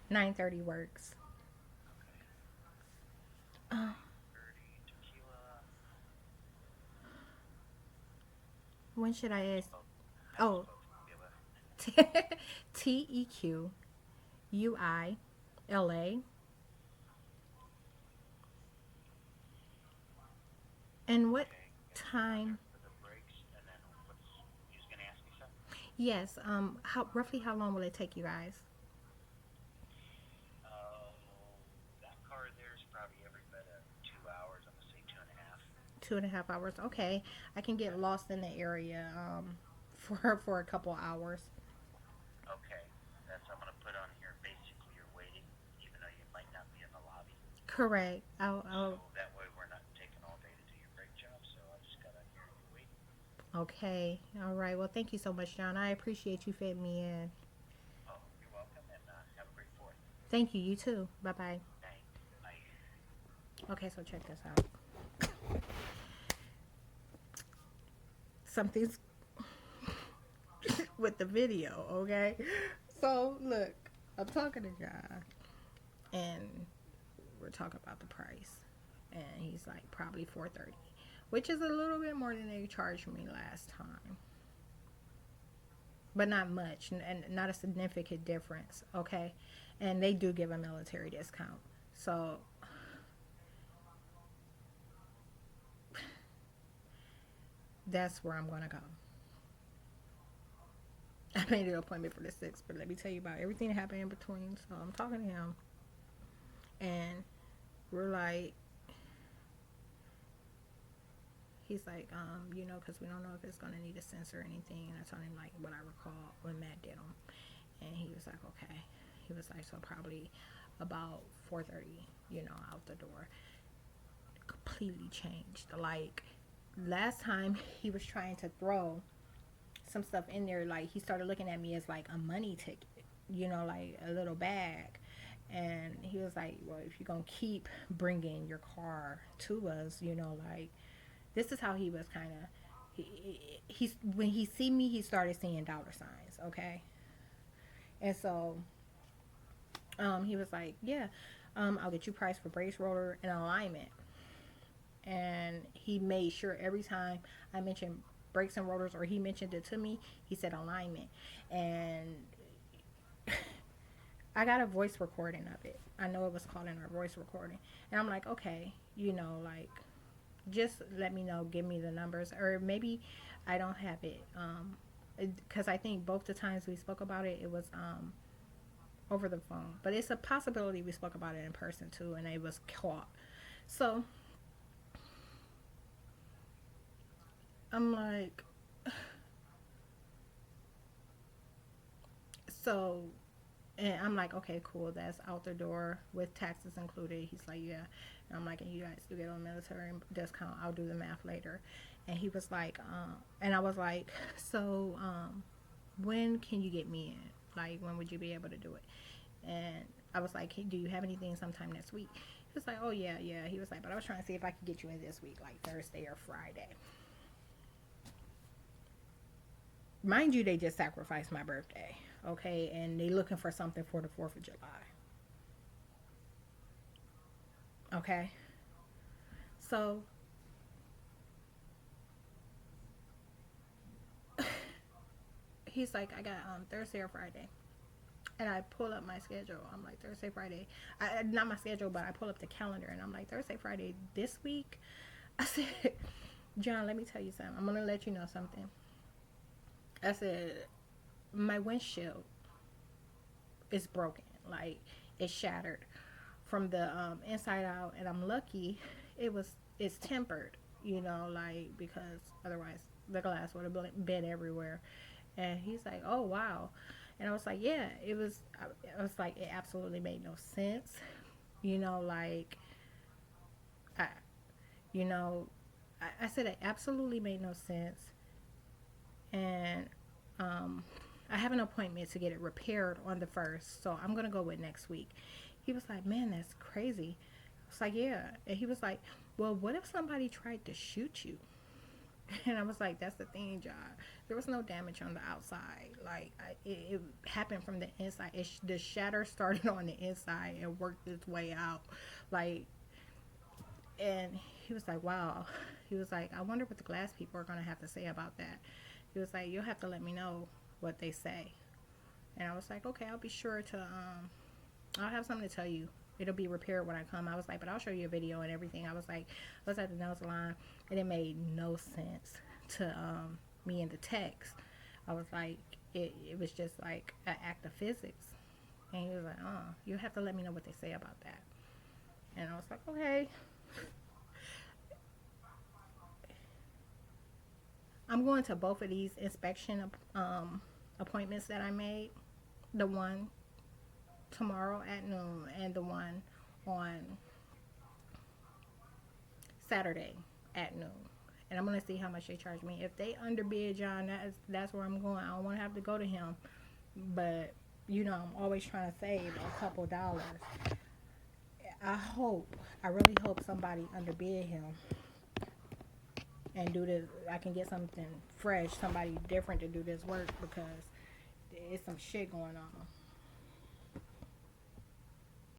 9:30 works. Okay. Uh, 9:30 tequila. when should I ask? How do you Oh, spell tequila? Tequila. And what Okay. And the calendar time? for the breaks, and then what's you was gonna ask me something? Yes. How roughly how long will it take you guys? That car there is probably every bit of 2 hours. I'm gonna say two and a half. 2.5 hours. Okay, I can get Yeah. lost in the area for a couple hours. Okay. That's I'm gonna put on here. Basically, you're waiting, even though you might not be in the lobby. Correct. I'll So that way we're not taking all day to do your brake job. So I just got on here. You're waiting. Okay. All right. Well, thank you so much, John. I appreciate you fitting me in. Oh, you're welcome, and have a great fourth. Thank you. You too. Bye bye. Thanks. Bye. Okay, so check this out. Something's with the video, okay? So look, I'm talking to John, and we're talking about the price, and he's like probably 430, which is a little bit more than they charged me last time, but not much, and not a significant difference, okay? And they do give a military discount, so that's where I'm gonna go. I made an appointment for the 6th, but let me tell you about everything that happened in between. So I'm talking to him, and we're like, he's like, because we don't know if it's gonna need a sensor or anything. And I told him like what I recall when Matt did them, and he was like, okay. He was like, so probably about 4:30, out the door. Completely changed. Like last time, he was trying to throw some stuff in there. Like he started looking at me as like a money ticket, like a little bag. And he was like, well, if you're gonna keep bringing your car to us, like this is how he was kind of he's when he see me, he started seeing dollar signs, okay? And so he was like, yeah, I'll get you price for brace rotor and alignment. And he made sure every time I mentioned brakes and rotors, or he mentioned it to me, he said alignment. And I got a voice recording of it. I know it was called in our voice recording. And I'm like, okay, like just let me know, give me the numbers, or maybe I don't have it. Because I think both the times we spoke about it, it was over the phone. But it's a possibility we spoke about it in person too, and it was caught. So I'm like, so, and I'm like, okay, cool, that's out the door with taxes included. He's like, yeah. And I'm like, and you guys do get a military discount. I'll do the math later. And he was like, and I was like, so, when can you get me in? Like, when would you be able to do it? And I was like, hey, do you have anything sometime next week? He was like, oh, yeah, yeah. He was like, but I was trying to see if I could get you in this week, like Thursday or Friday. Mind you, they just sacrificed my birthday, okay? And they looking for something for the 4th of July, okay? So he's like, I got Thursday or Friday. And I pull up my schedule. I'm like, Thursday, Friday. Not my schedule, but I pull up the calendar and I'm like, Thursday, Friday this week. I said, John, let me tell you something. I'm going to let you know something. I said, my windshield is broken. Like, it's shattered from the inside out. And I'm lucky it's tempered, like, because otherwise the glass would have been everywhere. And he's like, oh, wow. And I was like, yeah, I was like, it absolutely made no sense. Like, I, you know, I said it absolutely made no sense. And um, I have an appointment to get it repaired on the 1st. So I'm going to go with next week. He was like, man, that's crazy. I was like, yeah. And he was like, well, what if somebody tried to shoot you? And I was like, that's the thing, John. There was no damage on the outside. Like, it happened from the inside. The shatter started on the inside and worked its way out. Like, and he was like, wow. He was like, I wonder what the glass people are going to have to say about that. He was like, you'll have to let me know what they say. And I was like, okay, I'll be sure to, I'll have something to tell you. It'll be repaired when I come. I was like, but I'll show you a video and everything. I was like, I was at the nail salon, and it made no sense to me in the text. I was like, it was just like an act of physics. And he was like, oh, you have to let me know what they say about that. And I was like, okay. I'm going to both of these inspection appointments that I made. The one tomorrow at noon and the one on Saturday at noon. And I'm going to see how much they charge me. If they underbid, John, that's where I'm going. I don't want to have to go to him. But, you know, I'm always trying to save a couple dollars. I really hope somebody underbid him and do this. I can get something fresh, somebody different to do this work, because there's some shit going on.